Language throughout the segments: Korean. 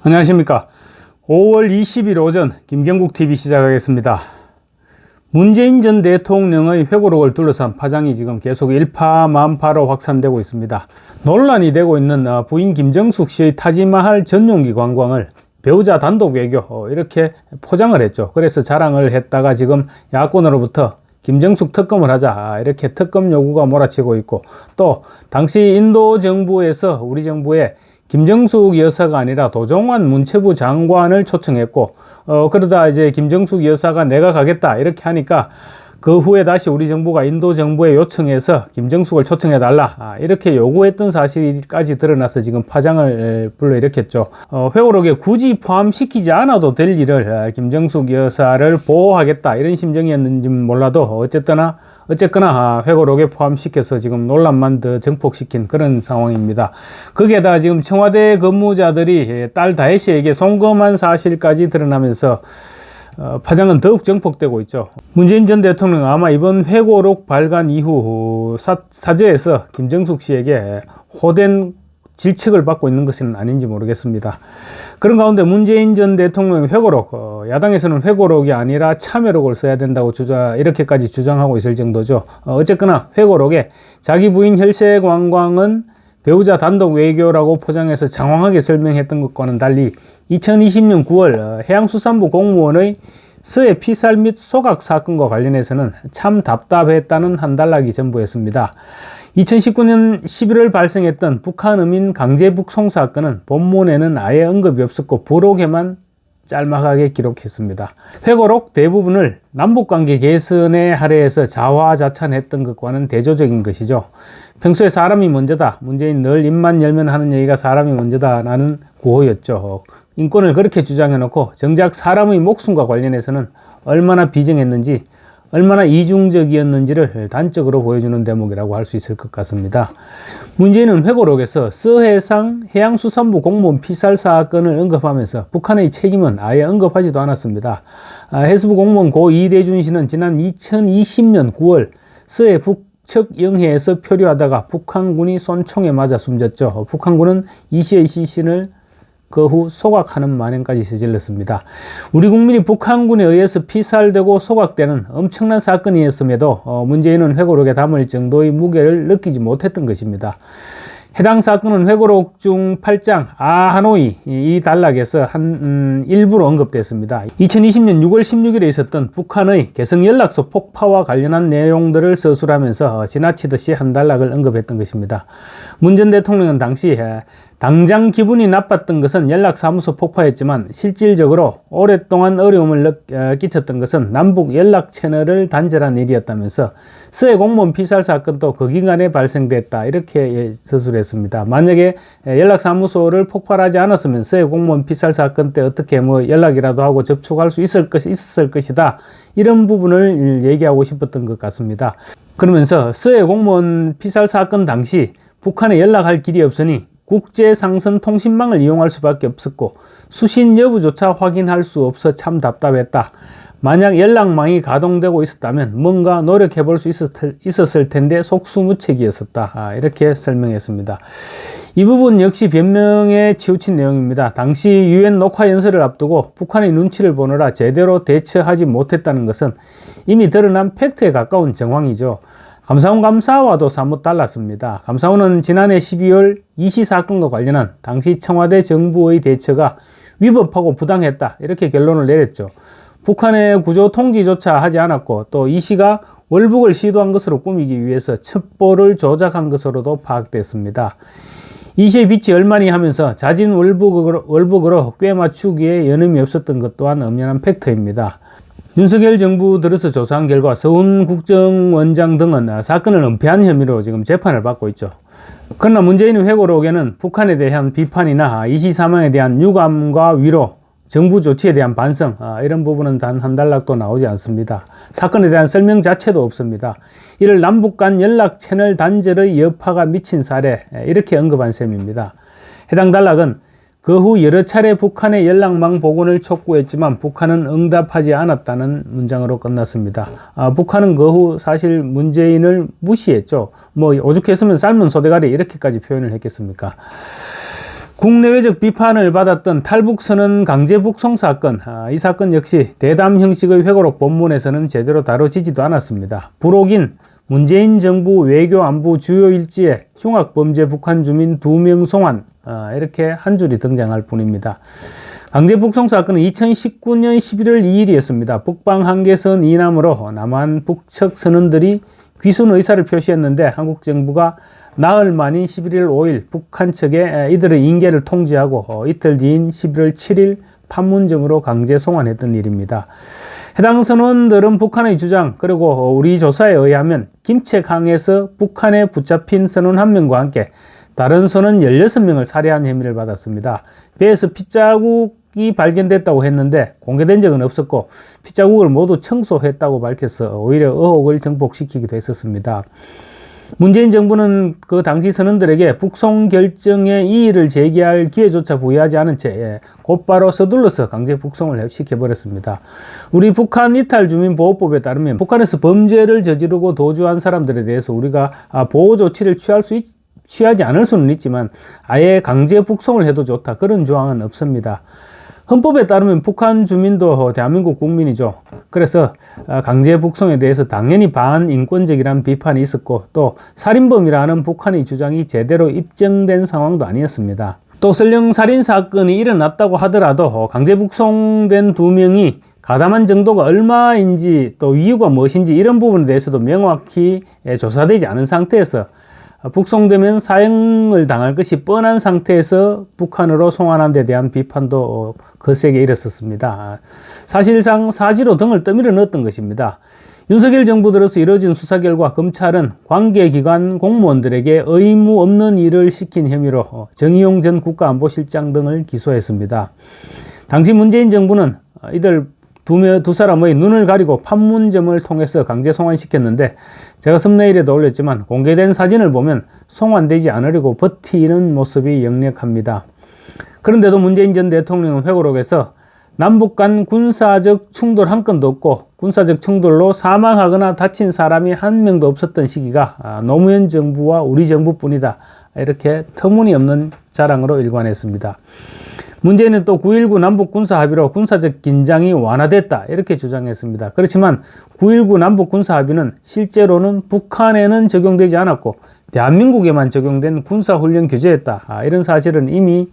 안녕하십니까. 5월 20일 오전 김경국TV 시작하겠습니다. 문재인 전 대통령의 회고록을 둘러싼 파장이 지금 계속 일파만파로 확산되고 있습니다. 논란이 되고 있는 부인 김정숙 씨의 타지마할 전용기 관광을 배우자 단독 외교 이렇게 포장을 했죠. 그래서 자랑을 했다가 지금 야권으로부터 김정숙 특검을 하자 이렇게 특검 요구가 몰아치고 있고, 또 당시 인도 정부에서 우리 정부에 김정숙 여사가 아니라 도종환 문체부 장관을 초청했고, 그러다 이제 김정숙 여사가 내가 가겠다 이렇게 하니까 그 후에 다시 우리 정부가 인도 정부에 요청해서 김정숙을 초청해달라 이렇게 요구했던 사실까지 드러나서 지금 파장을 불러일으켰죠. 회고록에 굳이 포함시키지 않아도 될 일을 김정숙 여사를 보호하겠다 이런 심정이었는지 몰라도 어쨌거나 회고록에 포함시켜서 지금 논란만 더 증폭시킨 그런 상황입니다. 거기에다가 지금 청와대 근무자들이 딸 다혜 씨에게 송금한 사실까지 드러나면서 파장은 더욱 증폭되고 있죠. 문재인 전 대통령은 아마 이번 회고록 발간 이후 사저에서 김정숙 씨에게 호된 질책을 받고 있는 것은 아닌지 모르겠습니다. 그런 가운데 문재인 전 대통령의 회고록, 야당에서는 회고록이 아니라 참여록을 써야 된다고 이렇게까지 주장하고 있을 정도죠. 어쨌거나 회고록에 자기 부인 혈세 관광은 배우자 단독 외교라고 포장해서 장황하게 설명했던 것과는 달리 2020년 9월 해양수산부 공무원의 서해 피살 및 소각 사건과 관련해서는 참 답답했다는 한 단락이 전부였습니다. 2019년 11월 발생했던 북한 어민 강제 북송 사건은 본문에는 아예 언급이 없었고 부록에만 짤막하게 기록했습니다. 회고록 대부분을 남북관계 개선에 할애해서 자화자찬했던 것과는 대조적인 것이죠. 평소에 사람이 먼저다, 문재인 늘 입만 열면 하는 얘기가 사람이 먼저다라는 구호였죠. 인권을 그렇게 주장해놓고 정작 사람의 목숨과 관련해서는 얼마나 비정했는지, 얼마나 이중적이었는지를 단적으로 보여주는 대목이라고 할 수 있을 것 같습니다. 문재인은 회고록에서 서해상 해양수산부 공무원 피살 사건을 언급하면서 북한의 책임은 아예 언급하지도 않았습니다. 해수부 공무원 고 이대준 씨는 지난 2020년 9월 서해 북측 영해에서 표류하다가 북한군이 쏜총에 맞아 숨졌죠. 북한군은 이 씨의 시신을 그 후 소각하는 만행까지 저질렀습니다. 우리 국민이 북한군에 의해서 피살되고 소각되는 엄청난 사건이었음에도 문재인은 회고록에 담을 정도의 무게를 느끼지 못했던 것입니다. 해당 사건은 회고록 중 8장 하노이 이 단락에서 일부로 언급됐습니다. 2020년 6월 16일에 있었던 북한의 개성연락소 폭파와 관련한 내용들을 서술하면서 지나치듯이 한 단락을 언급했던 것입니다. 문 전 대통령은 당시 당장 기분이 나빴던 것은 연락사무소 폭파였지만 실질적으로 오랫동안 어려움을 끼쳤던 것은 남북 연락 채널을 단절한 일이었다면서 서해 공무원 피살 사건도 그 기간에 발생됐다 이렇게 서술했습니다. 만약에 연락사무소를 폭발하지 않았으면 서해 공무원 피살 사건 때 어떻게 연락이라도 하고 접촉할 수 있었을 것이다, 이런 부분을 얘기하고 싶었던 것 같습니다. 그러면서 서해 공무원 피살 사건 당시 북한에 연락할 길이 없으니 국제상선 통신망을 이용할 수밖에 없었고 수신 여부조차 확인할 수 없어 참 답답했다. 만약 연락망이 가동되고 있었다면 뭔가 노력해 볼 수 있었을 텐데 속수무책이었었다. 이렇게 설명했습니다. 이 부분 역시 변명에 치우친 내용입니다. 당시 UN 녹화 연설을 앞두고 북한의 눈치를 보느라 제대로 대처하지 못했다는 것은 이미 드러난 팩트에 가까운 정황이죠. 감사원 감사와도 사뭇 달랐습니다. 감사원은 지난해 12월 이씨 사건과 관련한 당시 청와대 정부의 대처가 위법하고 부당했다 이렇게 결론을 내렸죠. 북한의 구조 통지조차 하지 않았고 또 이씨가 월북을 시도한 것으로 꾸미기 위해서 첩보를 조작한 것으로도 파악됐습니다. 이씨의 빚이 얼마니 하면서 자진 월북으로 꽤 맞추기에 여념이 없었던 것 또한 엄연한 팩트입니다. 윤석열 정부 들어서 조사한 결과 서훈 국정원장 등은 사건을 은폐한 혐의로 지금 재판을 받고 있죠. 그러나 문재인의 회고록에는 북한에 대한 비판이나 이씨 사망에 대한 유감과 위로, 정부 조치에 대한 반성 이런 부분은 단 한 단락도 나오지 않습니다. 사건에 대한 설명 자체도 없습니다. 이를 남북 간 연락 채널 단절의 여파가 미친 사례 이렇게 언급한 셈입니다. 해당 단락은 그 후 여러 차례 북한의 연락망 복원을 촉구했지만 북한은 응답하지 않았다는 문장으로 끝났습니다. 북한은 그 후 사실 문재인을 무시했죠. 오죽했으면 삶은 소대가리 이렇게까지 표현을 했겠습니까? 국내외적 비판을 받았던 탈북선언 강제북송 사건, 이 사건 역시 대담 형식의 회고록 본문에서는 제대로 다뤄지지도 않았습니다. 부록인 문재인 정부 외교안보 주요 일지에 흉악범죄 북한 주민 2명 송환, 이렇게 한 줄이 등장할 뿐입니다. 강제북송 사건은 2019년 11월 2일이었습니다. 북방 한계선 이남으로 남한 북측 선원들이 귀순 의사를 표시했는데 한국 정부가 나흘 만인 11월 5일 북한 측에 이들의 인계를 통지하고 이틀 뒤인 11월 7일 판문점으로 강제 송환했던 일입니다. 해당 선원들은 북한의 주장 그리고 우리 조사에 의하면 김책항에서 북한에 붙잡힌 선원 1명과 함께 다른 선원 16명을 살해한 혐의를 받았습니다. 배에서 핏자국이 발견됐다고 했는데 공개된 적은 없었고 핏자국을 모두 청소했다고 밝혀서 오히려 의혹을 증폭시키기도 했었습니다. 문재인 정부는 그 당시 선원들에게 북송 결정에 이의를 제기할 기회조차 부여하지 않은 채 곧바로 서둘러서 강제 북송을 시켜버렸습니다. 우리 북한 이탈 주민보호법에 따르면 북한에서 범죄를 저지르고 도주한 사람들에 대해서 우리가 보호 조치를 취하지 않을 수는 있지만 아예 강제 북송을 해도 좋다, 그런 조항은 없습니다. 헌법에 따르면 북한 주민도 대한민국 국민이죠. 그래서 강제 북송에 대해서 당연히 반인권적이라는 비판이 있었고 또 살인범이라는 북한의 주장이 제대로 입증된 상황도 아니었습니다. 또 설령 살인 사건이 일어났다고 하더라도 강제 북송된 2명이 가담한 정도가 얼마인지 또 이유가 무엇인지 이런 부분에 대해서도 명확히 조사되지 않은 상태에서 북송되면 사형을 당할 것이 뻔한 상태에서 북한으로 송환한 데 대한 비판도 거세게 일었었습니다. 사실상 사지로 등을 떠밀어 넣었던 것입니다. 윤석열 정부 들어서 이뤄진 수사 결과 검찰은 관계기관 공무원들에게 의무 없는 일을 시킨 혐의로 정의용 전 국가안보실장 등을 기소했습니다. 당시 문재인 정부는 이들 두 사람의 눈을 가리고 판문점을 통해서 강제 송환시켰는데 제가 썸네일에도 올렸지만 공개된 사진을 보면 송환되지 않으려고 버티는 모습이 역력합니다. 그런데도 문재인 전 대통령은 회고록에서 남북 간 군사적 충돌 한 건도 없고 군사적 충돌로 사망하거나 다친 사람이 한 명도 없었던 시기가 노무현 정부와 우리 정부뿐이다, 이렇게 터무니없는 자랑으로 일관했습니다. 문재인은 또 9.19 남북 군사 합의로 군사적 긴장이 완화됐다, 이렇게 주장했습니다. 그렇지만 9.19 남북 군사 합의는 실제로는 북한에는 적용되지 않았고 대한민국에만 적용된 군사훈련 규제였다, 이런 사실은 이미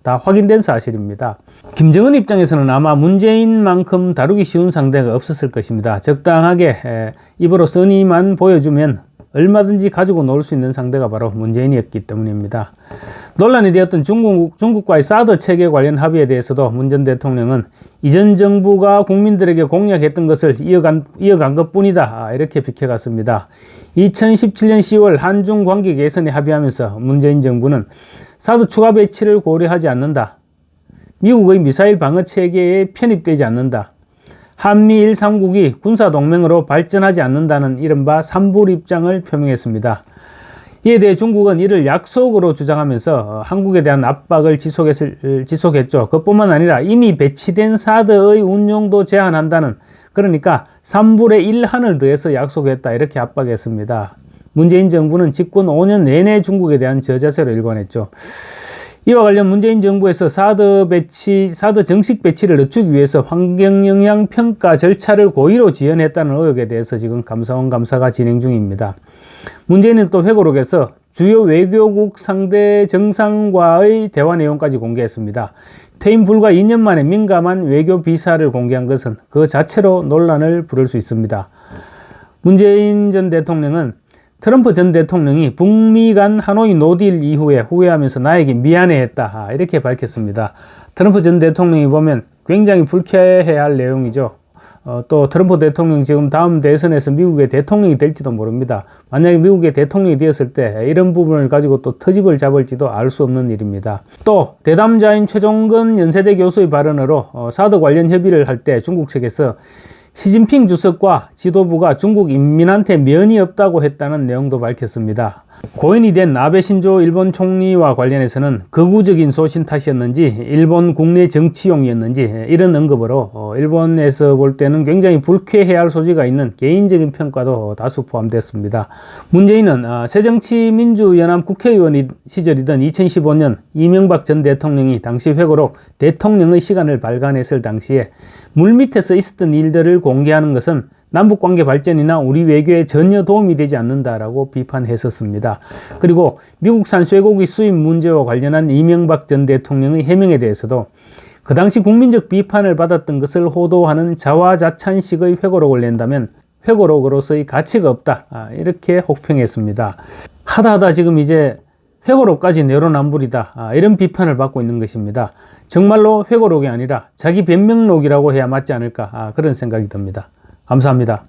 다 확인된 사실입니다. 김정은 입장에서는 아마 문재인만큼 다루기 쉬운 상대가 없었을 것입니다. 적당하게 입으로 써니만 보여주면 얼마든지 가지고 놀 수 있는 상대가 바로 문재인이었기 때문입니다. 논란이 되었던 중국과의 사드 체계 관련 합의에 대해서도 문 전 대통령은 이전 정부가 국민들에게 공약했던 것을 이어간 것뿐이다, 이렇게 비켜갔습니다. 2017년 10월 한중 관계 개선에 합의하면서 문재인 정부는 사드 추가 배치를 고려하지 않는다, 미국의 미사일 방어 체계에 편입되지 않는다, 한미일 3국이 군사동맹으로 발전하지 않는다는 이른바 삼불 입장을 표명했습니다. 이에 대해 중국은 이를 약속으로 주장하면서 한국에 대한 압박을 지속했죠. 그뿐만 아니라 이미 배치된 사드의 운용도 제한한다는, 그러니까 3불의 1한을 더해서 약속했다, 이렇게 압박했습니다. 문재인 정부는 집권 5년 내내 중국에 대한 저자세로 일관했죠. 이와 관련 문재인 정부에서 사드 정식 배치를 늦추기 위해서 환경영향 평가 절차를 고의로 지연했다는 의혹에 대해서 지금 감사원 감사가 진행 중입니다. 문재인은 또 회고록에서 주요 외교국 상대 정상과의 대화 내용까지 공개했습니다. 퇴임 불과 2년 만에 민감한 외교 비사를 공개한 것은 그 자체로 논란을 부를 수 있습니다. 문재인 전 대통령은 트럼프 전 대통령이 북미 간 하노이 노딜 이후에 후회하면서 나에게 미안해했다, 이렇게 밝혔습니다. 트럼프 전 대통령이 보면 굉장히 불쾌해야 할 내용이죠. 또 트럼프 대통령 지금 다음 대선에서 미국의 대통령이 될지도 모릅니다. 만약에 미국의 대통령이 되었을 때 이런 부분을 가지고 또 트집을 잡을지도 알 수 없는 일입니다. 또 대담자인 최종근 연세대 교수의 발언으로 사드 관련 협의를 할 때 중국 측에서 시진핑 주석과 지도부가 중국 인민한테 면이 없다고 했다는 내용도 밝혔습니다. 고인이 된 아베 신조 일본 총리와 관련해서는 극우적인 소신 탓이었는지 일본 국내 정치용이었는지 이런 언급으로 일본에서 볼 때는 굉장히 불쾌해할 소지가 있는 개인적인 평가도 다수 포함됐습니다. 문재인은 새정치민주연합 국회의원 시절이던 2015년 이명박 전 대통령이 당시 회고록 대통령의 시간을 발간했을 당시에 물밑에서 있었던 일들을 공개하는 것은 남북관계 발전이나 우리 외교에 전혀 도움이 되지 않는다라고 비판했었습니다. 그리고 미국산 쇠고기 수입 문제와 관련한 이명박 전 대통령의 해명에 대해서도 그 당시 국민적 비판을 받았던 것을 호도하는 자화자찬식의 회고록을 낸다면 회고록으로서의 가치가 없다. 이렇게 혹평했습니다. 하다 지금 이제 회고록까지 내로남불이다. 이런 비판을 받고 있는 것입니다. 정말로 회고록이 아니라 자기 변명록이라고 해야 맞지 않을까. 그런 생각이 듭니다. 감사합니다.